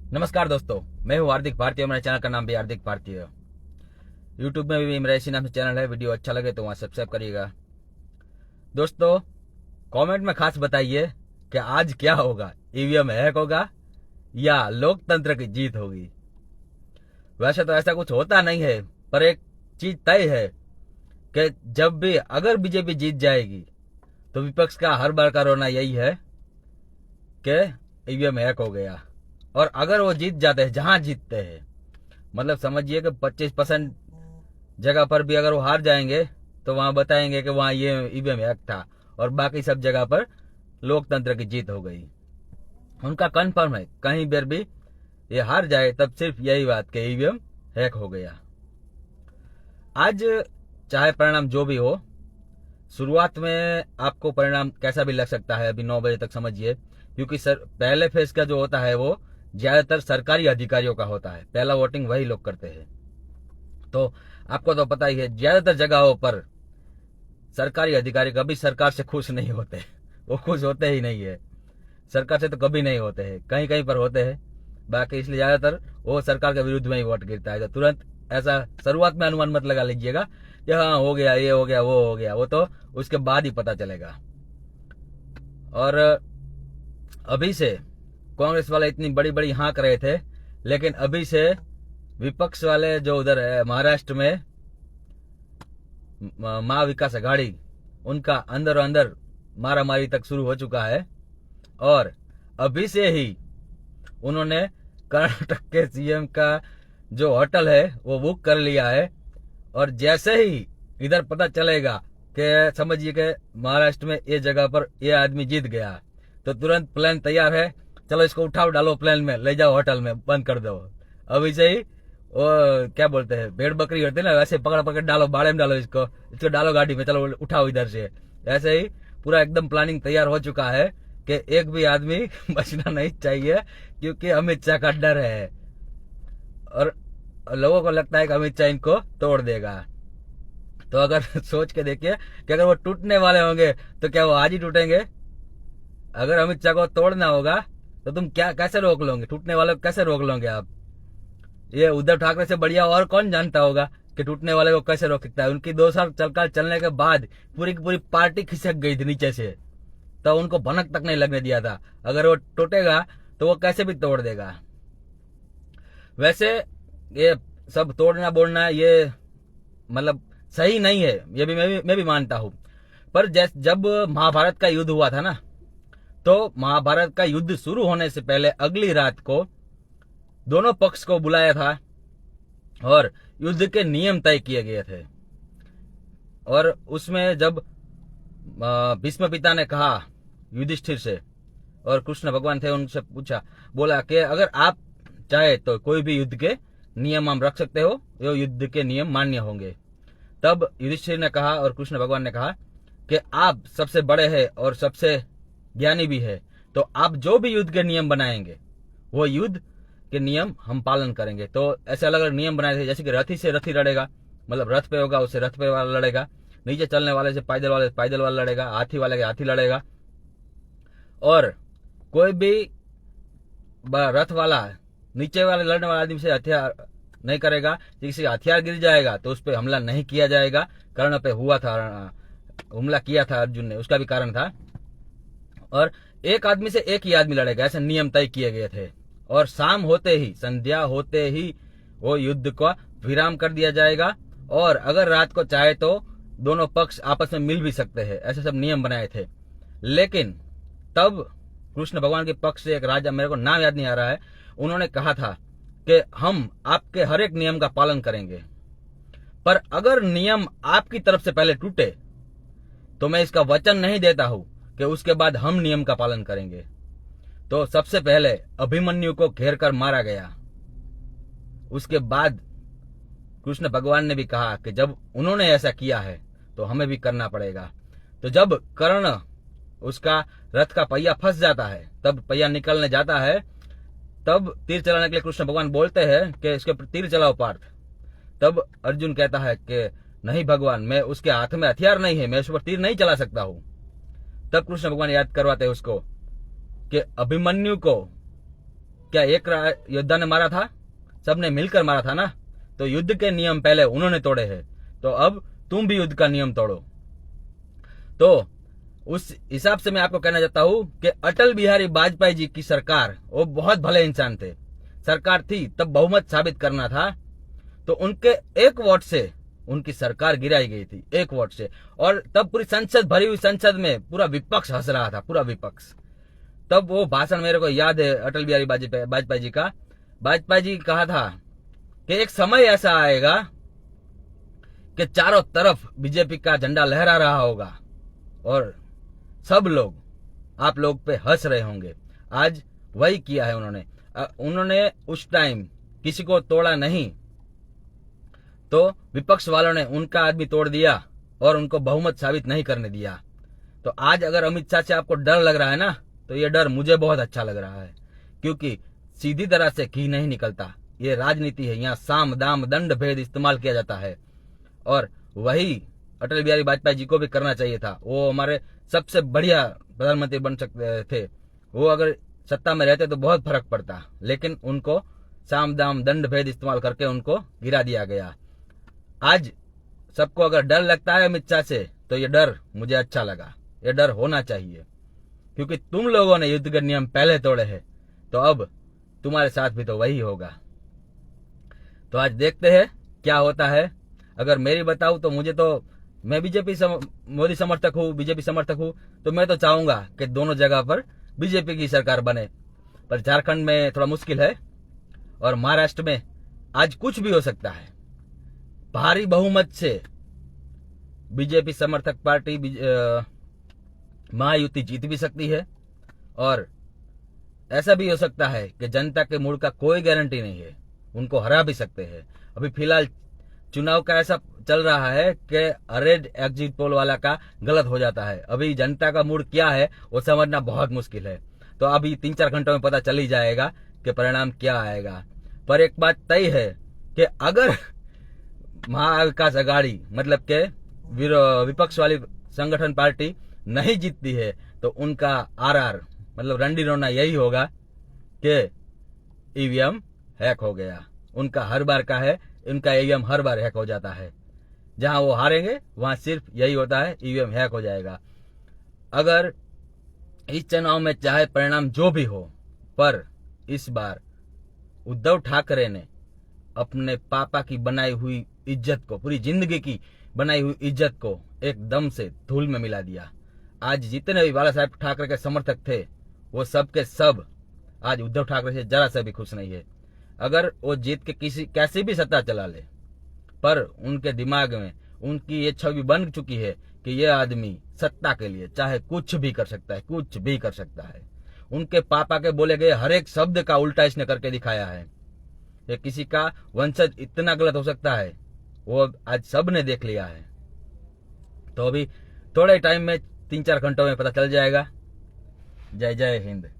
नमस्कार दोस्तों, मैं हूं हार्दिक भारतीय। मेरे चैनल का नाम भी हार्दिक भारतीय है। यूट्यूब में भी मेरा इसी नाम से चैनल है। वीडियो अच्छा लगे तो वहां सब्सक्राइब करिएगा। दोस्तों, कमेंट में खास बताइए कि आज क्या होगा, ईवीएम हैक होगा या लोकतंत्र की जीत होगी। वैसे तो ऐसा कुछ होता नहीं है, पर एक चीज तय है कि जब भी अगर बीजेपी जीत जाएगी तो विपक्ष का हर बार का रोना यही है कि ईवीएम हैक हो गया। और अगर वो जीत जाते हैं, जहां जीतते हैं, मतलब समझिए कि 25% जगह पर भी अगर वो हार जाएंगे तो वहां बताएंगे कि वहां ये ईवीएम हैक था, और बाकी सब जगह पर लोकतंत्र की जीत हो गई। उनका कन्फर्म है, कहीं पर भी ये हार जाए तब सिर्फ यही बात कि ईवीएम हैक हो गया। आज चाहे परिणाम जो भी हो, शुरुआत में आपको परिणाम कैसा भी लग सकता है, अभी 9 बजे तक समझिए, क्योंकि पहले फेज का जो होता है वो ज्यादातर सरकारी अधिकारियों का होता है। पहला वोटिंग वही लोग करते हैं। तो आपको तो पता ही है, ज्यादातर जगहों पर सरकारी अधिकारी कभी सरकार से खुश नहीं होते। वो खुश होते ही नहीं है, सरकार से तो कभी नहीं होते हैं, कहीं कहीं पर होते हैं। बाकी इसलिए ज्यादातर वो सरकार के विरुद्ध में ही वोट गिरता है। तो तुरंत ऐसा शुरुआत में अनुमान मत लगा लीजिएगा कि हाँ हो गया, ये हो गया, वो हो गया। वो तो उसके बाद ही पता चलेगा। और अभी से कांग्रेस वाले इतनी बड़ी बड़ी हाँक रहे थे, लेकिन अभी से विपक्ष वाले जो उधर है महाराष्ट्र में महाविकास आघाड़ी, उनका अंदर अंदर मारा मारी तक शुरू हो चुका है। और अभी से ही उन्होंने कर्नाटक के सीएम का जो होटल है वो बुक कर लिया है। और जैसे ही इधर पता चलेगा कि समझिए कि महाराष्ट्र में ये जगह पर ये आदमी जीत गया, तो तुरंत प्लान तैयार है, चलो इसको उठाओ, डालो प्लेन में, ले जाओ होटल में, बंद कर दो। अभी से ही वो क्या बोलते हैं, भेड़ बकरी होते ना, वैसे पकड़ पकड़ डालो, बाड़े में डालो, इसको डालो गाड़ी में, चलो उठाओ इधर से। ऐसे ही पूरा एकदम प्लानिंग तैयार हो चुका है कि एक भी आदमी बचना नहीं चाहिए, क्योंकि अमित शाह का डर है। और लोगों को लगता है कि अमित शाह इनको तोड़ देगा। तो अगर सोच के देखिए कि अगर वो टूटने वाले होंगे तो क्या वो आज ही टूटेंगे? अगर अमित शाह को तोड़ना होगा तो तुम क्या कैसे रोक लोगे? टूटने वाले को कैसे रोक लोगे आप? ये उद्धव ठाकरे से बढ़िया और कौन जानता होगा कि टूटने वाले को कैसे रोक सकता है। उनकी 2 साल चलने के बाद पूरी की पूरी पार्टी खिसक गई थी नीचे से, तो उनको भनक तक नहीं लगने दिया था। अगर वो टूटेगा तो वो कैसे भी तोड़ देगा। वैसे ये सब तोड़ना बोलना ये मतलब सही नहीं है, ये भी मैं भी मानता हूं। पर जब महाभारत का युद्ध हुआ था ना, तो महाभारत का युद्ध शुरू होने से पहले अगली रात को दोनों पक्ष को बुलाया था और युद्ध के नियम तय किए गए थे। और उसमें जब भीष्म पिता ने कहा युधिष्ठिर से, और कृष्ण भगवान थे, उनसे पूछा, बोला कि अगर आप चाहे तो कोई भी युद्ध के नियम हम रख सकते हो, यो युद्ध के नियम मान्य होंगे। तब युधिष्ठिर ने कहा और कृष्ण भगवान ने कहा कि आप सबसे बड़े हैं और सबसे ज्ञानी भी है, तो आप जो भी युद्ध के नियम बनाएंगे वो युद्ध के नियम हम पालन करेंगे। तो ऐसे अलग अलग नियम बनाए थे, जैसे कि रथी से रथी लड़ेगा, मतलब रथ पे होगा उससे रथ पे वाला लड़ेगा, नीचे चलने वाले से पैदल वाला लड़ेगा, हाथी वाले के हाथी लड़ेगा। और कोई भी रथ वाला नीचे वाले लड़ने वाले आदमी से हथियार नहीं करेगा। किसी हथियार गिर जाएगा तो उस पर हमला नहीं किया जाएगा। कर्ण पे हुआ था, हमला किया था अर्जुन ने, उसका भी कारण था। और एक आदमी से एक ही आदमी लड़ेगा, ऐसे नियम तय किए गए थे। और शाम होते ही, संध्या होते ही वो युद्ध का विराम कर दिया जाएगा। और अगर रात को चाहे तो दोनों पक्ष आपस में मिल भी सकते हैं, ऐसे सब नियम बनाए थे। लेकिन तब कृष्ण भगवान के पक्ष से एक राजा, मेरे को नाम याद नहीं आ रहा है, उन्होंने कहा था कि हम आपके हर एक नियम का पालन करेंगे, पर अगर नियम आपकी तरफ से पहले टूटे तो मैं इसका वचन नहीं देता हूं कि उसके बाद हम नियम का पालन करेंगे। तो सबसे पहले अभिमन्यु को घेर कर मारा गया। उसके बाद कृष्ण भगवान ने भी कहा कि जब उन्होंने ऐसा किया है तो हमें भी करना पड़ेगा। तो जब कर्ण उसका रथ का पहिया फंस जाता है, तब पहिया निकलने जाता है, तब तीर चलाने के लिए कृष्ण भगवान बोलते हैं कि इसके तीर चलाओ पार्थ। तब अर्जुन कहता है कि नहीं भगवान, मैं उसके हाथ में हथियार नहीं है, मैं उस पर तीर नहीं चला सकता हूं। तब कृष्ण भगवान याद करवाते हैं उसको कि अभिमन्यु को क्या एक योद्धा ने मारा था? सबने मिलकर मारा था ना। तो युद्ध के नियम पहले उन्होंने तोड़े हैं, तो अब तुम भी युद्ध का नियम तोड़ो। तो उस हिसाब से मैं आपको कहना चाहता हूं कि अटल बिहारी वाजपेयी जी की सरकार, वो बहुत भले इंसान थे, सरकार थी तब बहुमत साबित करना था, तो उनके एक वोट से उनकी सरकार गिराई गई थी, एक वोट से। और तब पूरी संसद, भरी हुई संसद में पूरा विपक्ष हंस रहा था, पूरा विपक्ष। तब वो भाषण मेरे को याद है अटल बिहारी वाजपेयी जी का। वाजपेयी जी कहा था कि एक समय ऐसा आएगा कि चारों तरफ बीजेपी का झंडा लहरा रहा होगा और सब लोग आप लोग पे हंस रहे होंगे। आज वही किया है उन्होंने उस टाइम किसी को तोड़ा नहीं, तो विपक्ष वालों ने उनका आदमी तोड़ दिया और उनको बहुमत साबित नहीं करने दिया। तो आज अगर अमित शाह से आपको डर लग रहा है ना, तो ये डर मुझे बहुत अच्छा लग रहा है, क्योंकि सीधी तरह से घी नहीं निकलता। ये राजनीति है, यहाँ साम दाम दंड भेद इस्तेमाल किया जाता है, और वही अटल बिहारी वाजपेयी जी को भी करना चाहिए था। वो हमारे सबसे बढ़िया प्रधानमंत्री बन सकते थे। वो अगर सत्ता में रहते तो बहुत फर्क पड़ता, लेकिन उनको साम दाम दंड भेद इस्तेमाल करके उनको गिरा दिया गया। आज सबको अगर डर लगता है अमित शाह से, तो ये डर मुझे अच्छा लगा। ये डर होना चाहिए, क्योंकि तुम लोगों ने युद्ध के नियम पहले तोड़े हैं, तो अब तुम्हारे साथ भी तो वही होगा। तो आज देखते हैं क्या होता है। अगर मेरी बताऊं तो मैं बीजेपी मोदी समर्थक हूं, बीजेपी समर्थक हूं, तो मैं तो चाहूंगा कि दोनों जगह पर बीजेपी की सरकार बने। पर झारखंड में थोड़ा मुश्किल है, और महाराष्ट्र में आज कुछ भी हो सकता है। भारी बहुमत से बीजेपी समर्थक पार्टी महायुति जीत भी सकती है, और ऐसा भी हो सकता है कि जनता के मूड का कोई गारंटी नहीं है, उनको हरा भी सकते हैं। अभी फिलहाल चुनाव का ऐसा चल रहा है कि रेड एग्जिट पोल वाला का गलत हो जाता है। अभी जनता का मूड क्या है वो समझना बहुत मुश्किल है। तो अभी 3-4 घंटों में पता चल ही जाएगा कि परिणाम क्या आएगा। पर एक बात तय है कि अगर महाविकास अघाड़ी मतलब के विपक्ष वाली संगठन पार्टी नहीं जीतती है, तो उनका आरआर मतलब रंडी रोना यही होगा कि ईवीएम हैक हो गया। उनका हर बार का है, उनका ईवीएम हर बार हैक हो जाता है। जहां वो हारेंगे वहां सिर्फ यही होता है, ईवीएम हैक हो जाएगा। अगर इस चुनाव में चाहे परिणाम जो भी हो, पर इस बार उद्धव ठाकरे ने अपने पापा की बनाई हुई इज्जत को, पूरी जिंदगी की बनाई हुई इज्जत को एकदम से धूल में मिला दिया। आज जितने भी बाला साहेब ठाकरे के समर्थक थे, वो सब के सब आज उद्धव ठाकरे से जरा सा भी खुश नहीं है। अगर वो जीत के कैसी भी सत्ता चला ले, पर उनके दिमाग में उनकी ये छवि बन चुकी है कि ये आदमी सत्ता के लिए चाहे कुछ भी कर सकता है, कुछ भी कर सकता है। उनके पापा के बोले गए हर एक शब्द का उल्टा इसने करके दिखाया है। ये किसी का वंशज इतना गलत हो सकता है, वो आज सब ने देख लिया है। तो अभी थोड़े टाइम में 3-4 घंटों में पता चल जाएगा। जय जय हिंद।